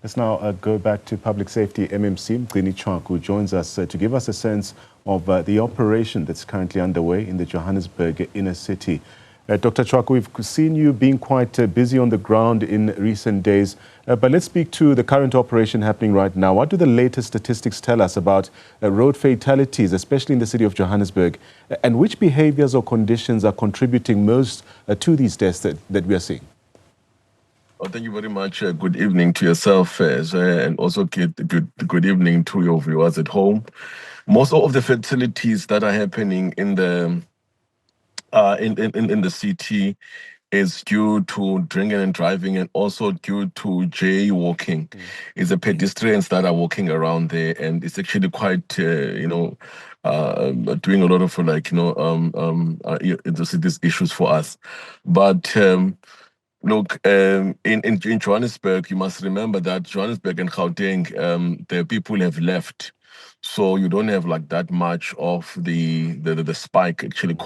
Let's now go back to public safety MMC. Mgcini Tshwaku joins us to give us a sense of the operation that's currently underway in the Johannesburg inner city. Dr. Tshwaku, we've seen you being quite busy on the ground in recent days, but let's speak to the current operation happening right now. What do the latest statistics tell us about road fatalities, especially in the city of Johannesburg, and which behaviors or conditions are contributing most to these deaths that we are seeing? Oh, thank you very much. Good evening to yourself, and also good evening to your viewers at home. Most of the fatalities that are happening in the in the city is due to drinking and driving, and also due to jaywalking. It's the pedestrians that are walking around there, and it's actually quite doing a lot of these issues for us, but. Look, in Johannesburg, you must remember that Johannesburg and Gauteng, the people have left. So you don't have like that much of the spike actually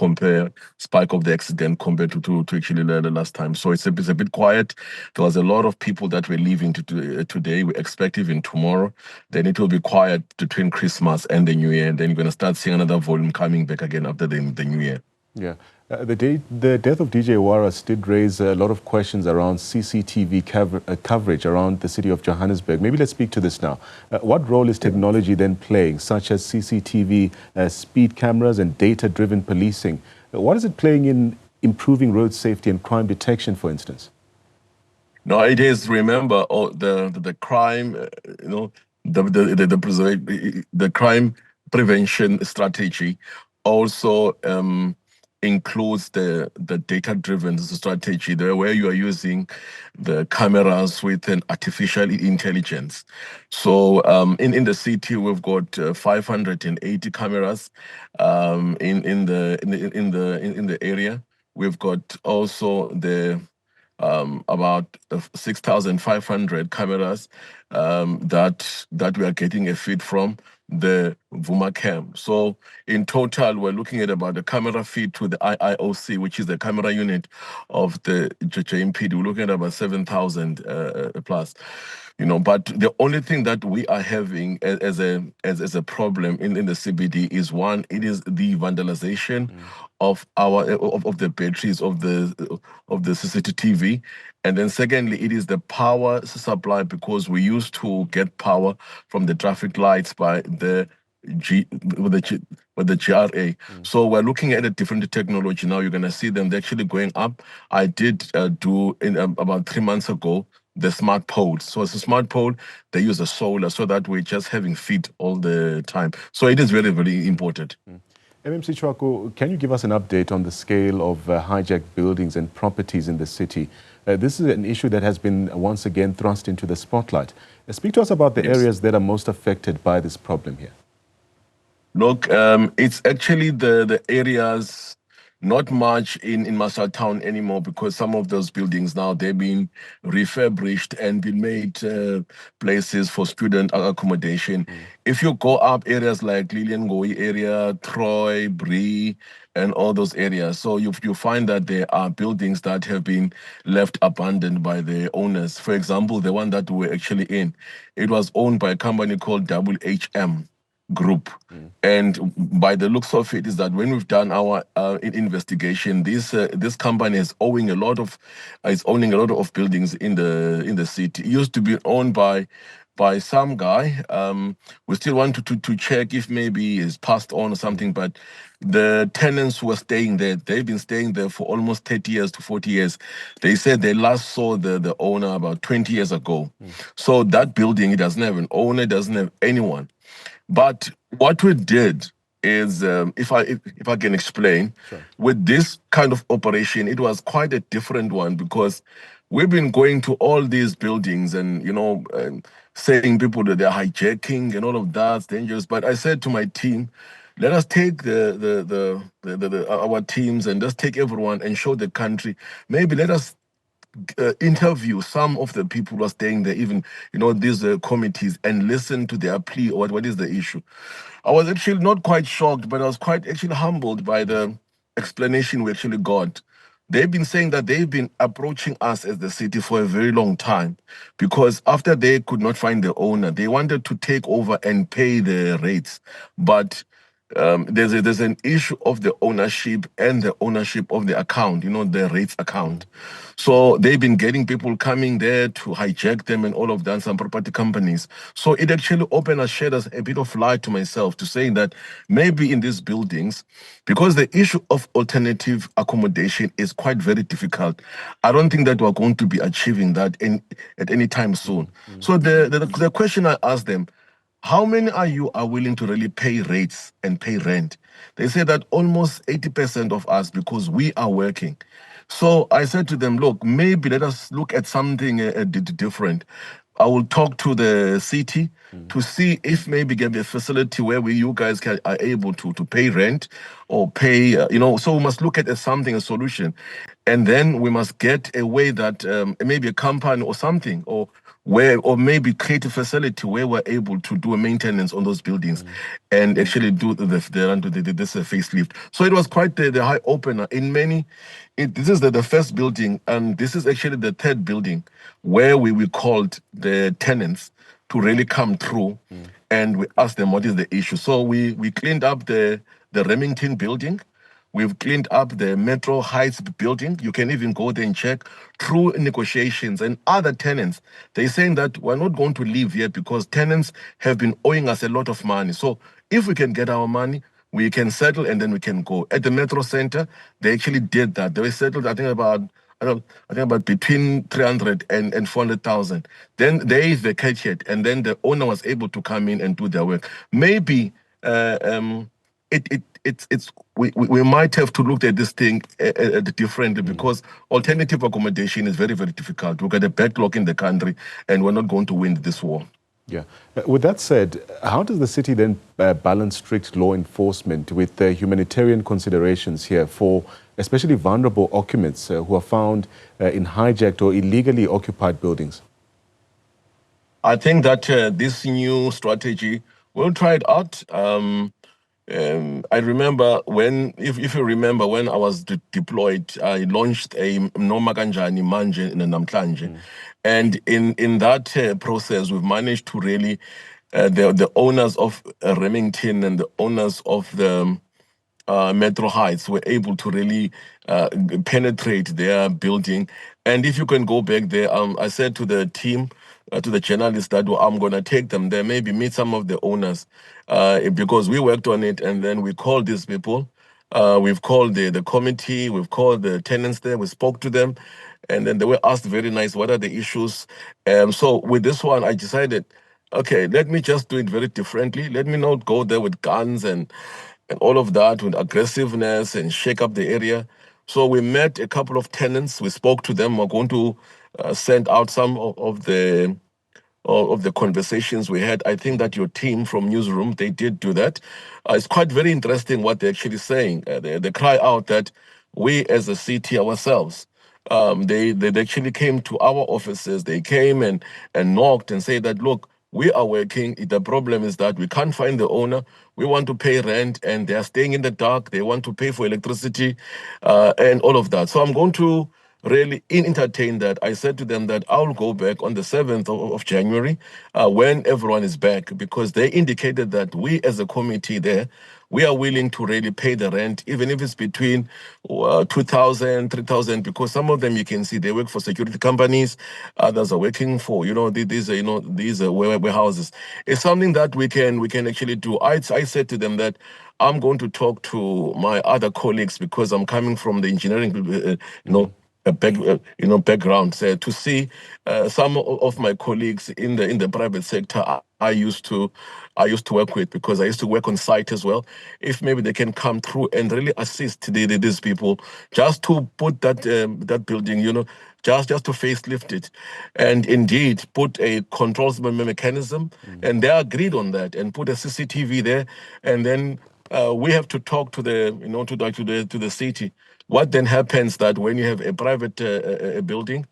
spike of the accident compared to actually the last time. So it's a bit quiet. There was a lot of people that were leaving today. We expect even tomorrow. Then it will be quiet between Christmas and the New Year. And then you're going to start seeing another volume coming back again after the New Year. Yeah. The death of DJ Waras did raise a lot of questions around CCTV coverage around the city of Johannesburg. Maybe let's speak to this now. What role is technology then playing, such as CCTV, speed cameras and data-driven policing? What is it playing in improving road safety and crime detection, for instance? No, it is. Remember, the crime, the crime prevention strategy also includes the data-driven strategy, where you are using the cameras with an artificial intelligence. So in the city, we've got 580 cameras in the area. We've got also the about 6,500 cameras that we are getting a feed from the VumaCam. So in total, we're looking at about the camera feed to the IIOC, which is the camera unit of the JMPD. We're looking at about 7,000 plus. But the only thing that we are having as a problem in the CBD is, one, it is the vandalization of the batteries of the CCTV, and then secondly, it is the power supply, because we used to get power from the traffic lights by the GRA. So we're looking at a different technology now. You're going to see them, they're actually going up. I did do about 3 months ago the smart poles. So as a smart pole, they use a solar, so that we're just having feed all the time. So it is very, very important. MMC Tshwaku, can you give us an update on the scale of hijacked buildings and properties in the city? This is an issue that has been once again thrust into the spotlight. Speak to us about the areas that are most affected by this problem here. Look, it's actually the areas, not much in Marshall Town anymore, because some of those buildings now, they've been refurbished and been made places for student accommodation. If you go up areas like Liliangoi area, Troy, Bree, and all those areas, so you find that there are buildings that have been left abandoned by the owners. For example, the one that we're actually in, it was owned by a company called WHM Group. And by the looks of it, is that when we've done our investigation, this company is owning a lot of buildings in the city. It used to be owned by some guy. We still want to check if maybe he's passed on or something, but the tenants who were staying there, they've been staying there for almost 30 years to 40 years. They said they last saw the owner about 20 years ago. So that building, it doesn't have an owner, it doesn't have anyone. But what we did is, if I can explain, sure. With this kind of operation, it was quite a different one, because we've been going to all these buildings and, saying people that they're hijacking and all of that's dangerous. But I said to my team, let us take our teams and just take everyone and show the country. Maybe let us interview some of the people who are staying there, even these committees, and listen to their plea, or what is the issue. I was actually not quite shocked, but I was quite actually humbled by the explanation we actually got. they've been saying that they've been approaching us as the city for a very long time, because after they could not find the owner, they wanted to take over and pay the rates. But there's an issue of the ownership and the ownership of the account, the rates account. So they've been getting people coming there to hijack them and all of that, some property companies. So it actually opened and shed us a bit of light to myself to say that maybe in these buildings, because the issue of alternative accommodation is quite very difficult, I don't think that we're going to be achieving that at any time soon. So the question I asked them, how many are willing to really pay rates and pay rent? They say that almost 80% of us, because we are working. So I said to them, look, maybe let us look at something different. I will talk to the city to see if maybe get a facility where you guys are able to pay rent or pay, so we must look at something, a solution. And then we must get a way that maybe a company or something, or maybe create a facility where we're able to do a maintenance on those buildings and actually do this facelift. So it was quite the high opener in many. This is the first building, and this is actually the third building where we called the tenants to really come through, and we asked them what is the issue. So we cleaned up the Remington building. We've cleaned up the Metro Heights building. You can even go there and check through negotiations and other tenants. They're saying that we're not going to leave here because tenants have been owing us a lot of money. So if we can get our money, we can settle and then we can go. At the Metro Center, they actually did that. They were settled, I think about between 300 and 400,000. Then they vacated, and then the owner was able to come in and do their work. Maybe we might have to look at this thing differently, because alternative accommodation is very, very difficult. We've got a backlog in the country, and we're not going to win this war. Yeah. With that said, how does the city then balance strict law enforcement with humanitarian considerations here for especially vulnerable occupants who are found in hijacked or illegally occupied buildings? I think that this new strategy, we'll try it out. I remember if you remember, when I was deployed, I launched a Noma Kanjani Manje in Nhlanhla. And in that process, we've managed to really, the owners of Remington and the owners of the Metro Heights were able to really penetrate their building. And if you can go back there, I said to the team, to the journalists, that I'm going to take them there, maybe meet some of the owners, because we worked on it, and then we called these people. We've called the committee, we've called the tenants there, we spoke to them, and then they were asked very nice, what are the issues? So with this one, I decided, okay, let me just do it very differently. Let me not go there with guns and all of that, with aggressiveness and shake up the area. So we met a couple of tenants. We spoke to them. We're going to send out some of the conversations we had. I think that your team from Newzroom, they did do that. It's quite very interesting what they're actually saying. They cry out that we as a city ourselves, they actually came to our offices. They came and knocked and said that, look, we are working. The problem is that we can't find the owner. We want to pay rent, and they are staying in the dark. They want to pay for electricity and all of that. So I'm going to really entertain that. I said to them that I'll go back on the 7th of January when everyone is back, because they indicated that we as a committee there, we are willing to really pay the rent, even if it's between 2,000, 3,000, because some of them, you can see, they work for security companies. Others are working for, these warehouses. It's something that we can actually do. I said to them that I'm going to talk to my other colleagues, because I'm coming from the engineering, background, to see some of my colleagues in the private sector I used to work with, because I used to work on site as well. If maybe they can come through and really assist these people, just to put that building, just to facelift it, and indeed put a control mechanism, and they agreed on that, and put a CCTV there, and then we have to talk to the city. What then happens that when you have a private building,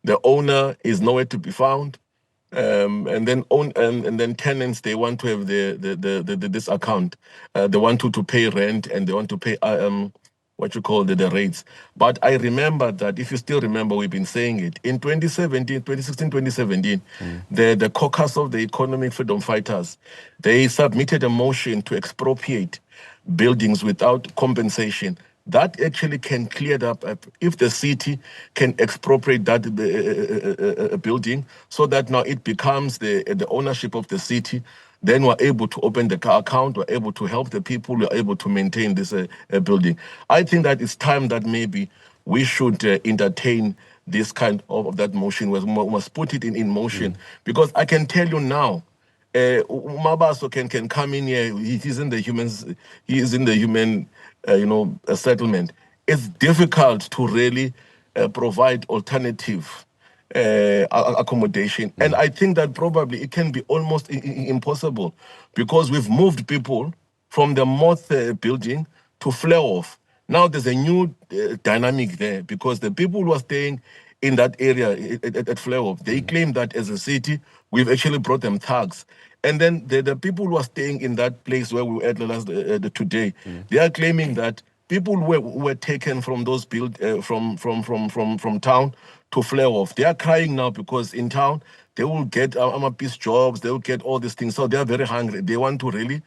the owner is nowhere to be found, and then tenants, they want to have this account, they want to pay rent, and they want to pay the rates. But I remember that, if you still remember, we've been saying it, in 2016, 2017, the caucus of the economic freedom fighters, they submitted a motion to expropriate buildings without compensation. That actually can clear up if the city can expropriate that building, so that now it becomes the ownership of the city. Then we're able to open the account, we're able to help the people, we're able to maintain this building. I think that it's time that maybe we should entertain this kind of that motion. We must put it in motion, because I can tell you now, Mabaso can come in here. He's in the humans. He is in the human, settlement. It's difficult to really provide alternative accommodation, and I think that probably it can be almost impossible, because we've moved people from the moth building to flare off. Now there's a new dynamic there, because the people who are staying in that area at flare off, they claim that as a city, we've actually brought them thugs. And then the people who are staying in that place where we were at last today, they are claiming that people who were taken from those from town to flare off. They are crying now, because in town they will get peace jobs, they will get all these things. So they are very hungry. They want to really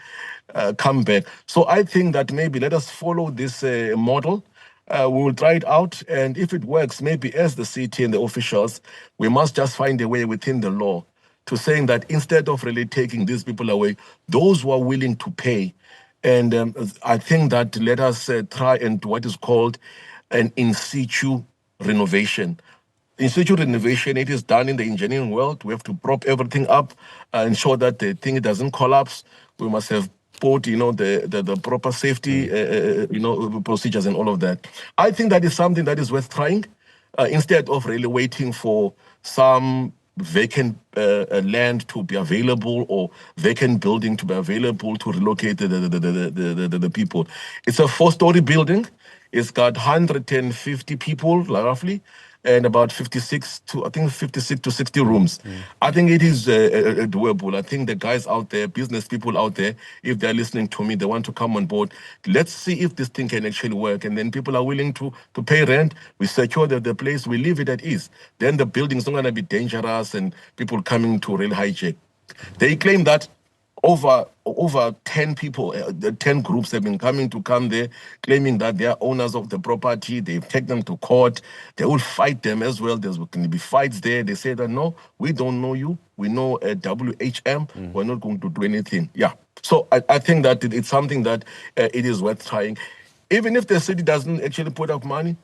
come back. So I think that maybe let us follow this model. We will try it out, and if it works, maybe as the city and the officials, we must just find a way within the law to saying that instead of really taking these people away, those who are willing to pay. And I think that let us try and do what is called an in situ renovation. In situ renovation, it is done in the engineering world. We have to prop everything up, ensure that the thing doesn't collapse. We must have put, the proper safety, procedures and all of that. I think that is something that is worth trying, instead of really waiting for some vacant land to be available, or vacant building to be available to relocate the people. It's a 4-story building. It's got 150 people, roughly, and about 56 to 60 rooms. I think it is doable. I think the guys out there, business people out there, if they're listening to me, they want to come on board. Let's see if this thing can actually work. And then people are willing to pay rent. We secure the place, we leave it at ease. Then the building's not going to be dangerous and people coming to really hijack. They claim that over 10 people, 10 groups have been come there, claiming that they are owners of the property. They've taken them to court. They will fight them as well. There's going to be fights there. They say that, no, we don't know you. We know WHM. We're not going to do anything. Yeah. So I think that it's something that it is worth trying. Even if the city doesn't actually put up money,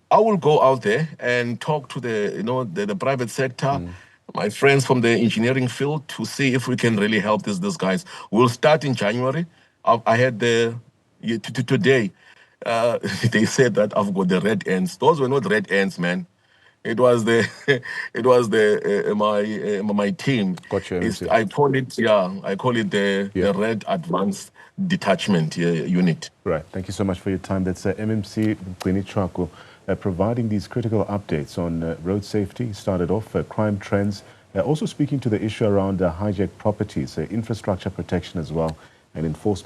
I will go out there and talk to the private sector, my friends from the engineering field, to see if we can really help these guys. We'll start in January. I had today, they said that I've got the red ends. Those were not red ends, man. It was my team. Gotcha. I call it the Red Advanced Detachment Unit. Right. Thank you so much for your time. That's MMC Mgcini Tshwaku, providing these critical updates on road safety. Started off crime trends, also speaking to the issue around hijacked properties, infrastructure protection as well, and enforcement.